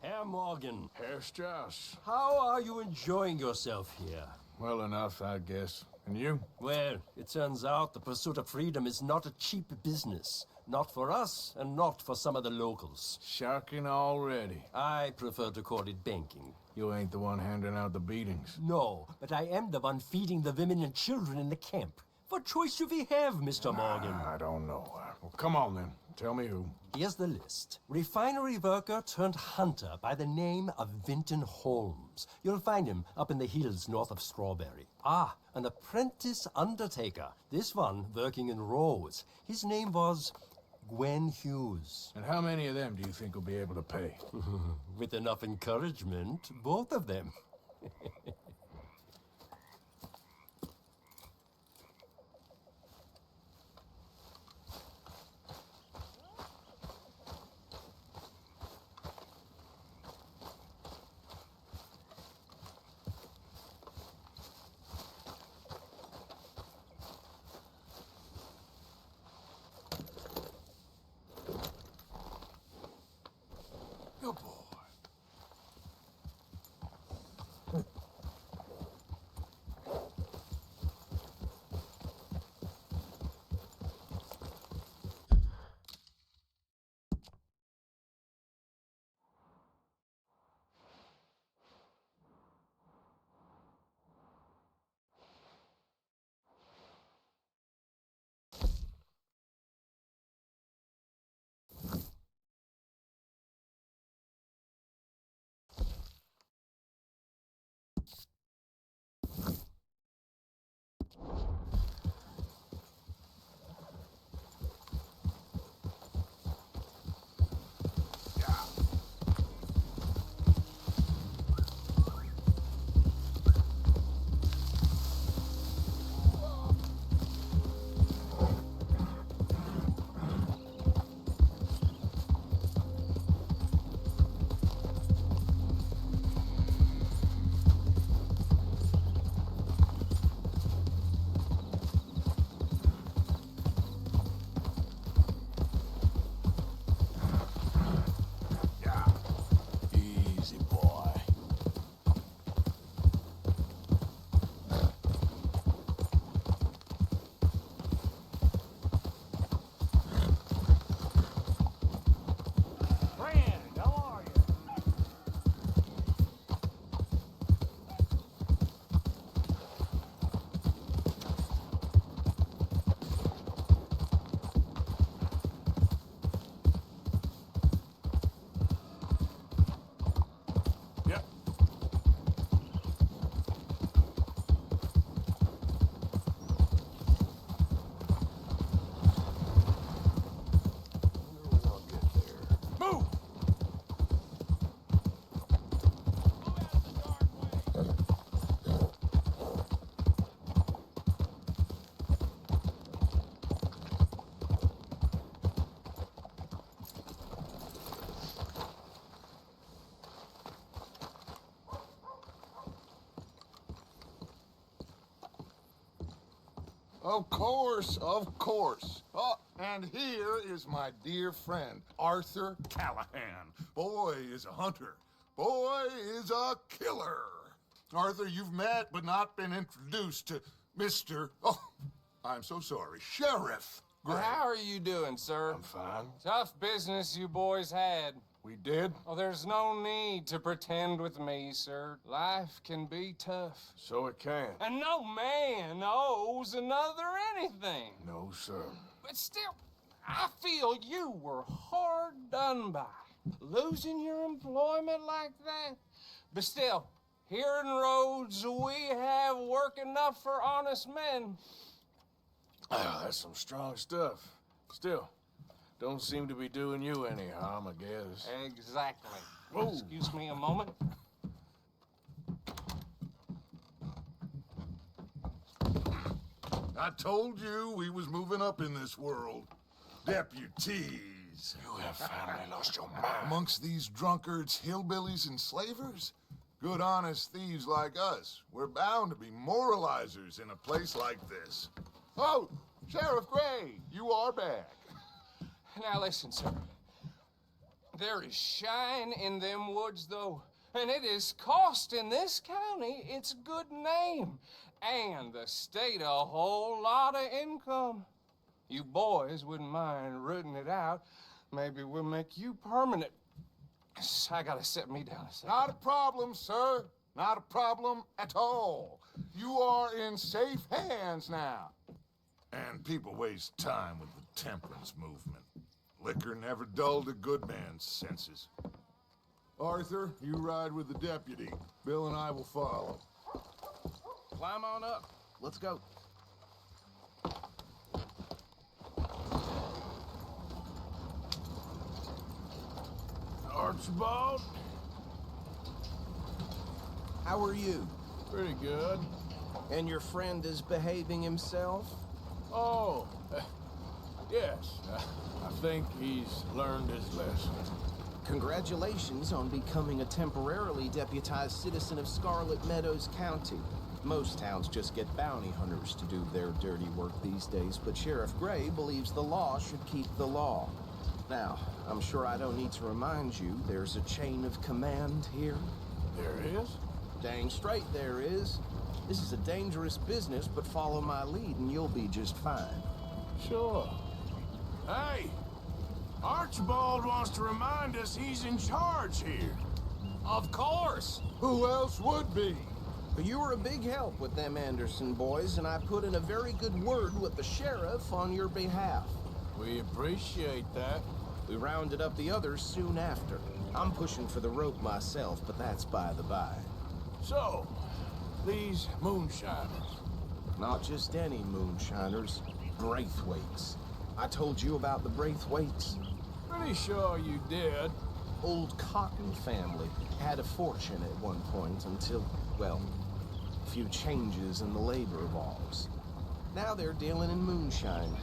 Herr Morgan. Herr Strauss. How are you enjoying yourself here? Well enough, I guess. And you? Well, it turns out the pursuit of freedom is not a cheap business. Not for us, and not for some of the locals. Sharking already. I prefer to call it banking. You ain't the one handing out the beatings. No, but I am the one feeding the women and children in the camp. What choice do we have, Mr. Morgan? I don't know. Well, come on then. Tell me who. Here's the list. Refinery worker turned hunter by the name of Vinton Holmes. You'll find him up in the hills north of Strawberry. Ah, an apprentice undertaker. This one working in Rhodes. His name was Gwen Hughes. And how many of them do you think will be able to pay? With enough encouragement, both of them. Good boy. Easy, boy. Friend, how are you? Yep. Move! Of course, of course. Oh, and here is my dear friend, Arthur Callahan. Boy is a hunter. Boy is a killer. Arthur, you've met but not been introduced to Mr. Oh, I'm so sorry, Sheriff Gray. How are you doing, sir? I'm fine. Tough business you boys had. We did, Oh, there's no need to pretend with me, sir. Life can be tough. so it can. And no man owes another anything. No, sir. But still, I feel you were hard done by. Losing your employment like that. But still, here in Rhodes, we have work enough for honest men. Ah, that's some strong stuff. Still, don't seem to be doing you any harm, I guess. Exactly. Whoa. Excuse me a moment. I told you we was moving up in this world. Deputies. You have finally lost your mind. Amongst these drunkards, hillbillies, and slavers? Good honest thieves like us. We're bound to be moralizers in a place like this. Oh, Sheriff Gray, you are back. Now listen, sir. There is shine in them woods, though, and it is costing this county its good name and the state a whole lot of income. You boys wouldn't mind rooting it out. Maybe we'll make you permanent. I gotta set me down a second. Not a problem, sir. Not a problem at all. You are in safe hands now. And people waste time with the temperance movement. Liquor never dulled a good man's senses. Arthur, you ride with the deputy. Bill and I will follow. Climb on up. Let's go. Archibald? How are you? Pretty good. And your friend is behaving himself? Oh, yes. I think he's learned his lesson. Congratulations on becoming a temporarily deputized citizen of Scarlet Meadows County. Most towns just get bounty hunters to do their dirty work these days, but Sheriff Gray believes the law should keep the law. Now, I'm sure I don't need to remind you there's a chain of command here. There is? Dang straight there is. This is a dangerous business, but follow my lead and you'll be just fine. Sure. Hey! Archibald wants to remind us he's in charge here. Of course. Who else would be? But you were a big help with them Anderson boys, and I put in a very good word with the sheriff on your behalf. We appreciate that. We rounded up the others soon after. I'm pushing for the rope myself, but that's by the by. So, these moonshiners. Not just any moonshiners, Braithwaites. I told you about the Braithwaites. Pretty sure you did. Old Cotton family had a fortune at one point until, well, a few changes in the labor laws. Now they're dealing in moonshine.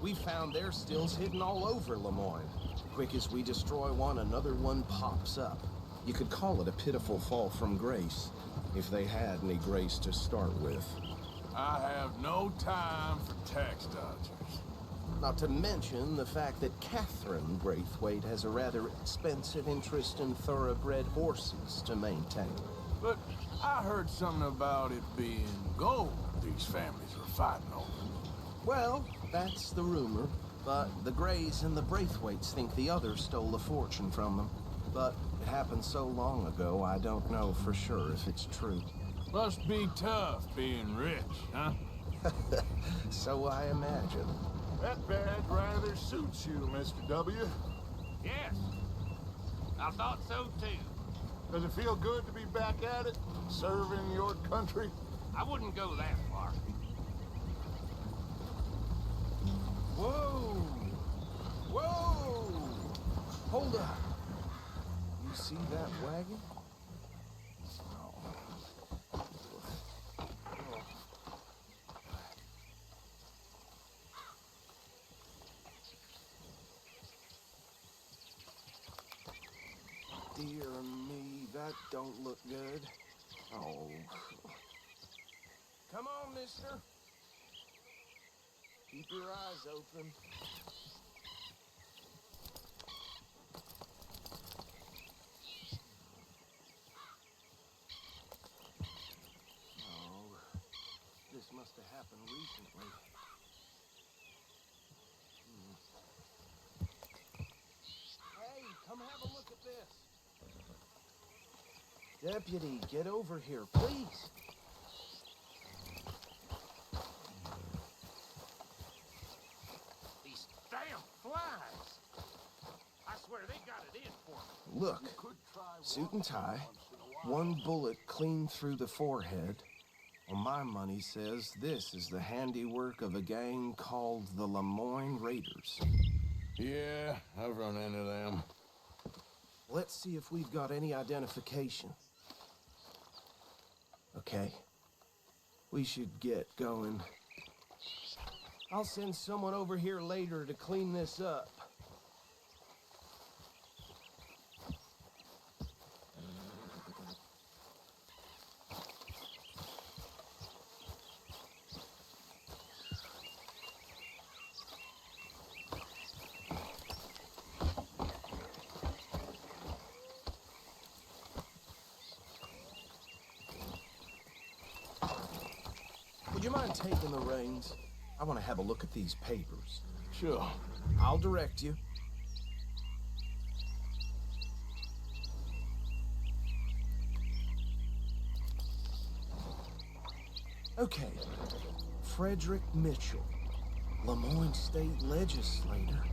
We found their stills hidden all over Lemoyne. Quick as we destroy one, another one pops up. You could call it a pitiful fall from grace, if they had any grace to start with. I have no time for tax dodgers. Not to mention the fact that Catherine Braithwaite has a rather expensive interest in thoroughbred horses to maintain. But I heard something about it being gold these families were fighting over. Well, that's the rumor, but the Grays and the Braithwaites think the others stole a fortune from them. But it happened so long ago, I don't know for sure if it's true. Must be tough being rich, huh? So I imagine. That badge rather suits you, Mr. W. Yes. I thought so too. Does it feel good to be back at it, serving your country? I wouldn't go that far. Whoa! Whoa! Hold up. You see that wagon? Dear me, that don't look good. Oh. Come on, mister. Keep your eyes open. Oh, this must have happened recently. Hey, come have a look at this. Deputy, get over here, please. These damn flies. I swear they got it in for me. Look, suit and tie, one bullet clean through the forehead. Well, my money says this is the handiwork of a gang called the Lemoyne Raiders. Yeah, I've run into them. Let's see if we've got any identification. Okay. We should get going. I'll send someone over here later to clean this up. mind taking the reins? I want to have a look at these papers. Sure. I'll direct you. Okay. Frederick Mitchell, Lemoyne State Legislator.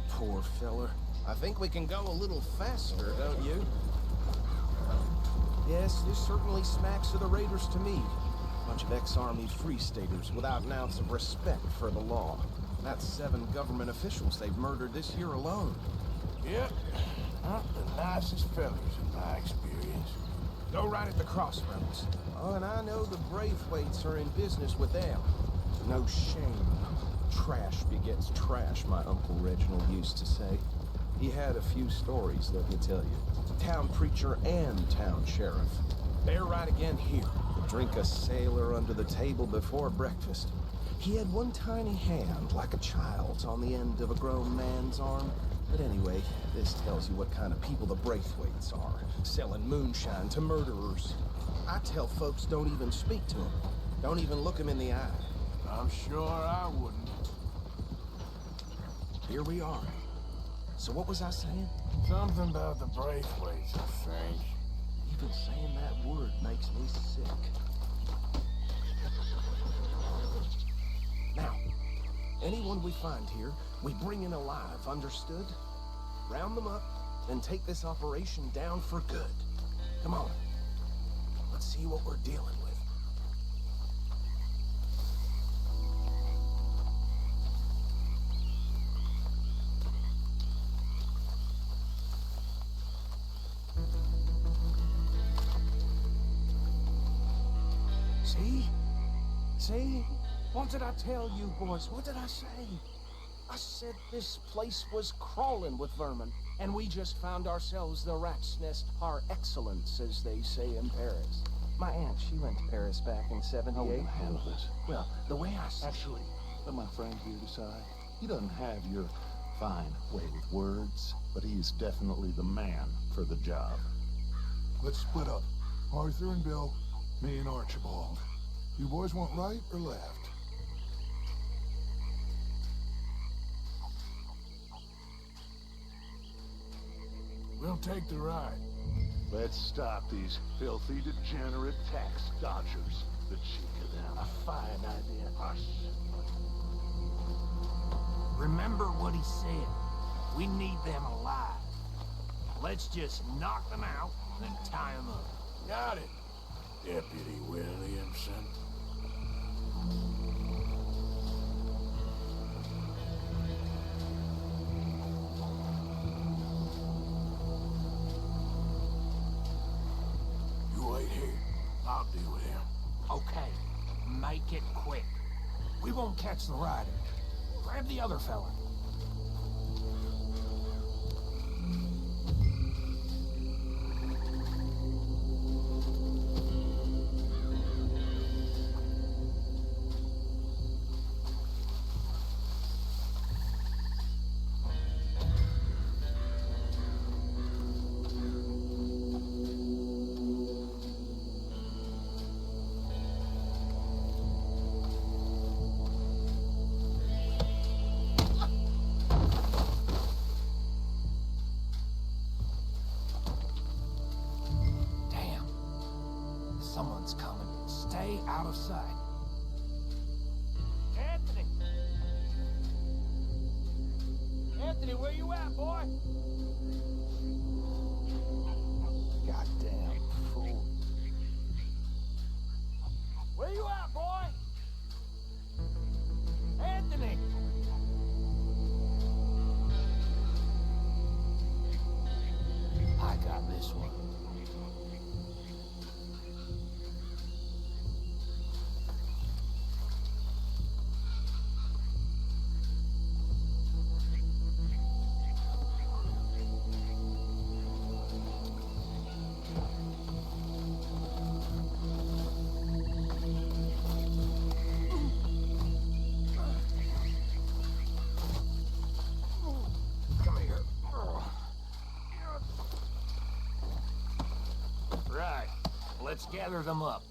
Poor feller. I think we can go a little faster, don't you? Yes, this certainly smacks of the Raiders to me. Bunch of ex-Army Free Staters without an ounce of respect for the law. That's 7 government officials they've murdered this year alone. Yep. Not the nicest fellas in my experience. Go right at the crossroads. Oh, and I know the Braithwaites are in business with them. No shame. Trash begets trash, my Uncle Reginald used to say. He had a few stories, let me tell you. Town preacher and town sheriff. They're right again here. Drink a sailor under the table before breakfast. He had one tiny hand, like a child's, on the end of a grown man's arm. But anyway, this tells you what kind of people the Braithwaites are. Selling moonshine to murderers. I tell folks don't even speak to them. Don't even look them in the eye. I'm sure I wouldn't. Here we are. So what was I saying? Something about the Braithwaites, I think. Even saying that word makes me sick. Now, anyone we find here, we bring in alive, understood? Round them up, and take this operation down for good. Come on. Let's see what we're dealing with. See? See? What did I tell you, boys? What did I say? I said this place was crawling with vermin, and we just found ourselves the rat's nest par excellence, as they say in Paris. My aunt, she went to Paris back in '78. How are we gonna handle this? Well, the way I see Actually, let my friend here decide. He doesn't have your fine way with words, but he's definitely the man for the job. Let's split up. Arthur and Bill, me and Archibald. You boys want right or left? We'll take the ride. Let's stop these filthy, degenerate tax dodgers. The cheek of them. A fine idea. Hush. Remember what he said. We need them alive. Let's just knock them out, then tie them up. Got it, Deputy Williamson. You wait here. I'll deal with him. Okay, make it quick. We won't catch the rider. Grab the other fella. Someone's coming. Stay out of sight. Anthony! Anthony, where you at, boy? Goddamn fool. Where you at, boy? Anthony! I got this one. Right. Let's gather them up.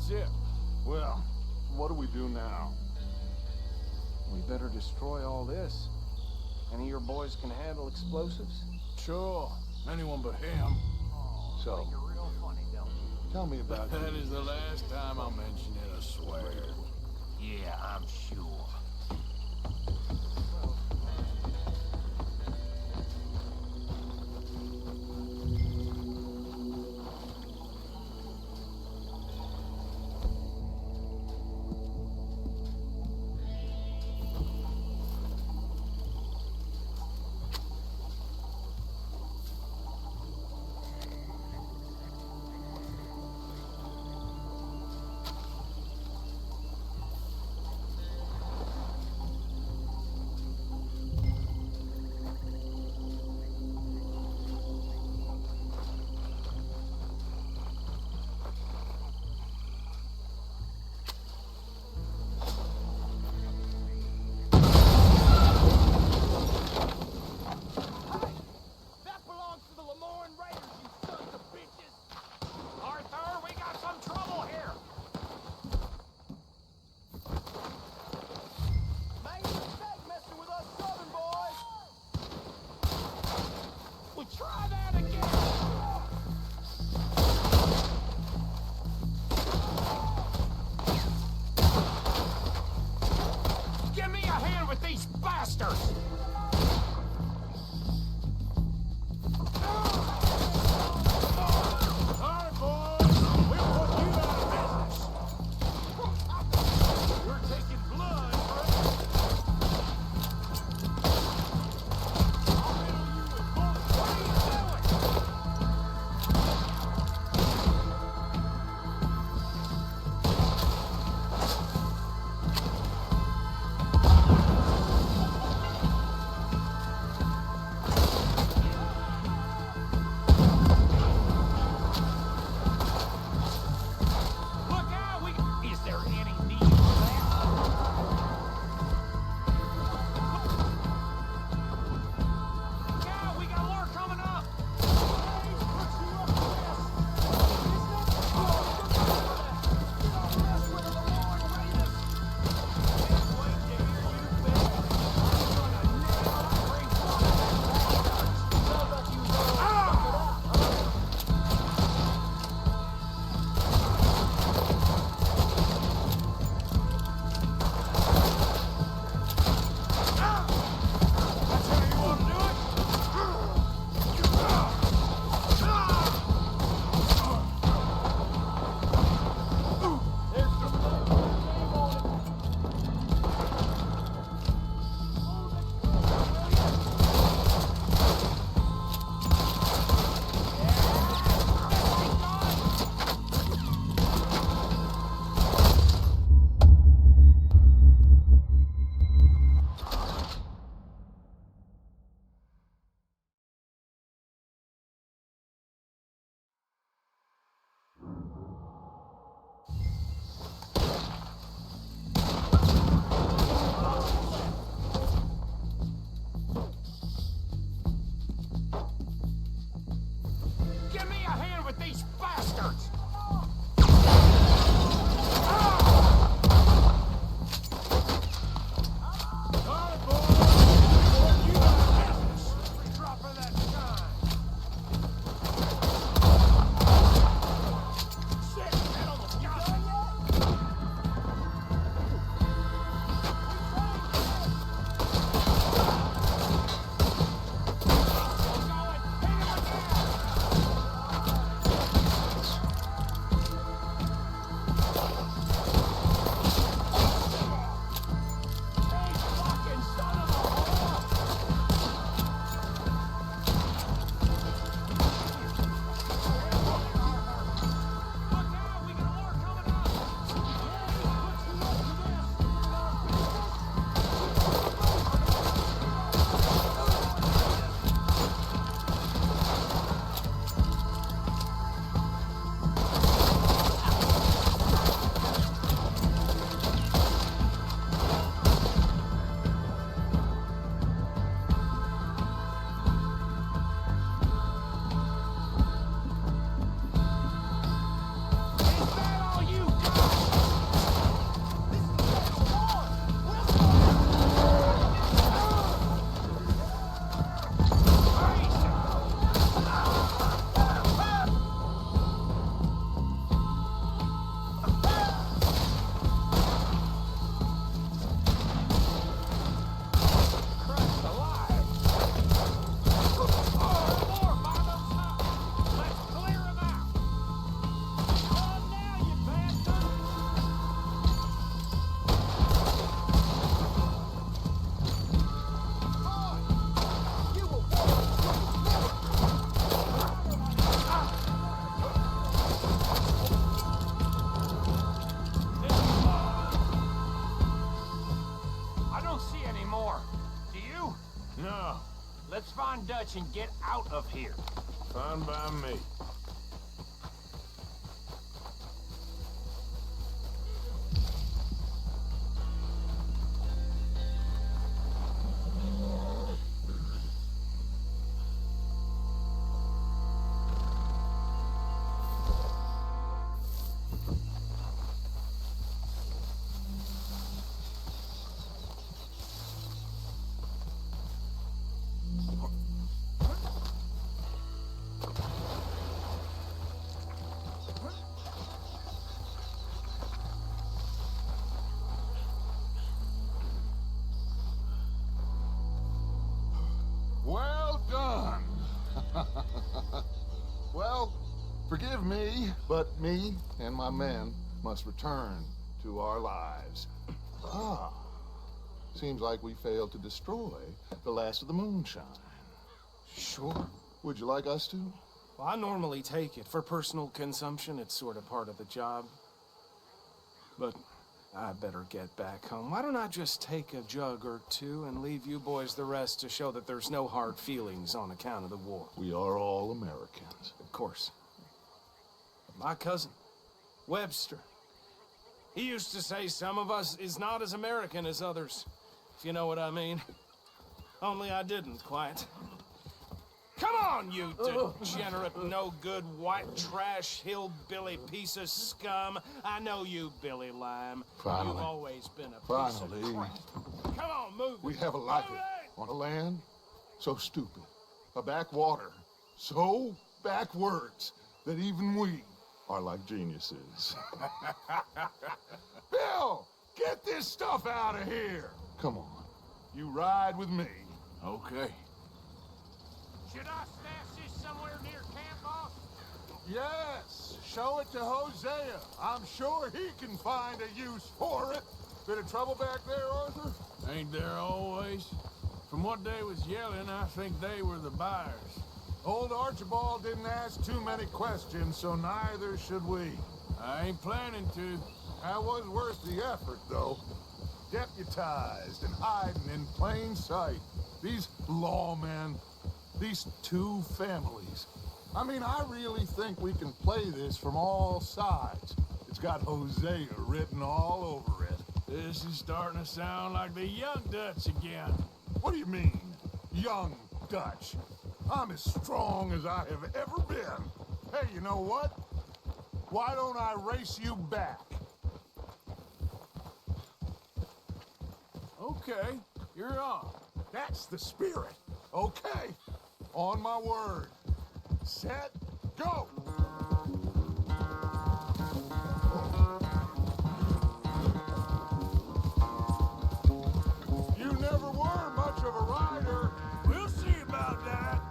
zip. Well, what do we do now? We better destroy all this. Any of your boys can handle explosives? Sure, anyone but him. So, You're real funny, don't you? tell me about That you. is the last time I'm mentioning a swear. Yeah, I'm sure. find Dutch and get out of here. Fine by me. Well done. Well, forgive me, but me and my men must return to our lives. Ah, seems like we failed to destroy the last of the moonshine. Sure. Would you like us to? Well, I normally take it. For personal consumption, it's sort of part of the job. But I better get back home. Why don't I just take a jug or two and leave you boys the rest to show that there's no hard feelings on account of the war? We are all Americans. Of course. My cousin, Webster, he used to say some of us is not as American as others, if you know what I mean. Only I didn't quite. Come on, you degenerate, no-good, white trash, hillbilly piece of scum. I know you, Billy Lime. Finally. You've always been a piece Finally. of crap. Come on, move We it. have a life Move it! on a land so stupid, a backwater so backwards that even we are like geniuses. Bill, get this stuff out of here. Come on, you ride with me. Okay. Should I stash this somewhere near camp, boss? Yes, show it to Hosea. I'm sure he can find a use for it. Bit of trouble back there, Arthur? Ain't there always? From what they was yelling, I think they were the buyers. Old Archibald didn't ask too many questions, so neither should we. I ain't planning to. That was worth the effort, though. Deputized and hiding in plain sight. These lawmen, these two families. I mean, I really think we can play this from all sides. It's got Hosea written all over it. This is starting to sound like the young Dutch again. What do you mean, young Dutch? I'm as strong as I have ever been. Hey, you know what? Why don't I race you back? Okay, you're on. That's the spirit. Okay, on my word. Set, go! You never were much of a rider. We'll see about that.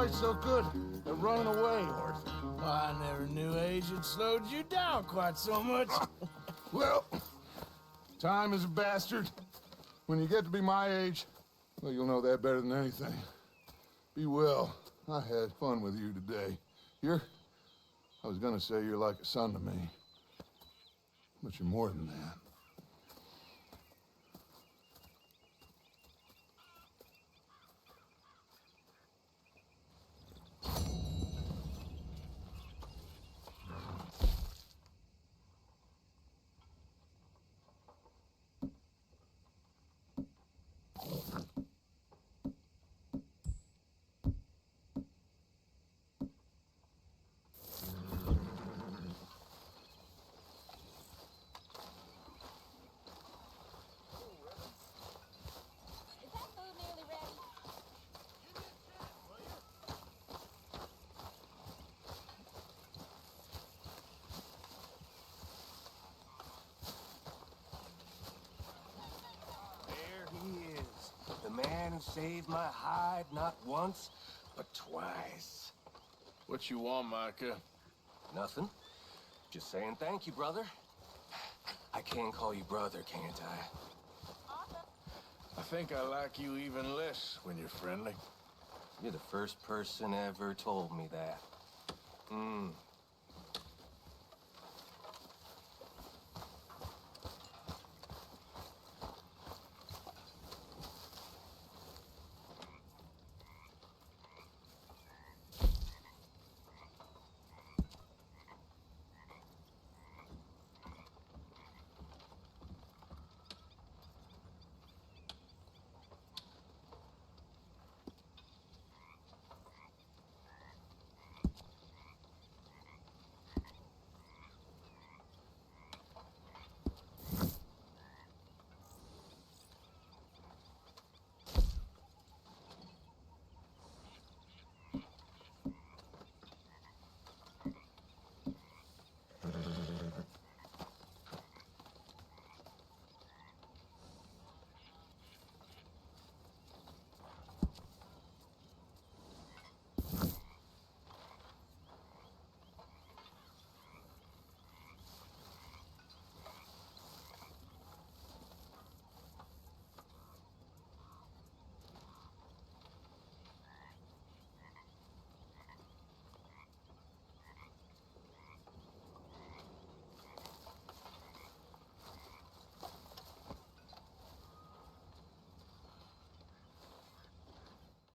quite so good at running away, Arthur. I never knew age had slowed you down quite so much. Well, time is a bastard. When you get to be my age, well, you'll know that better than anything. Be well. I had fun with you today. I was gonna say you're like a son to me, but you're more than that. Is that food nearly ready? There he is. The man who saved my hide not once, but twice. What you want, Micah? Nothing. Just saying thank you, brother. I can call you brother, can't I? Arthur? I think I like you even less when you're friendly. You're the first person ever told me that.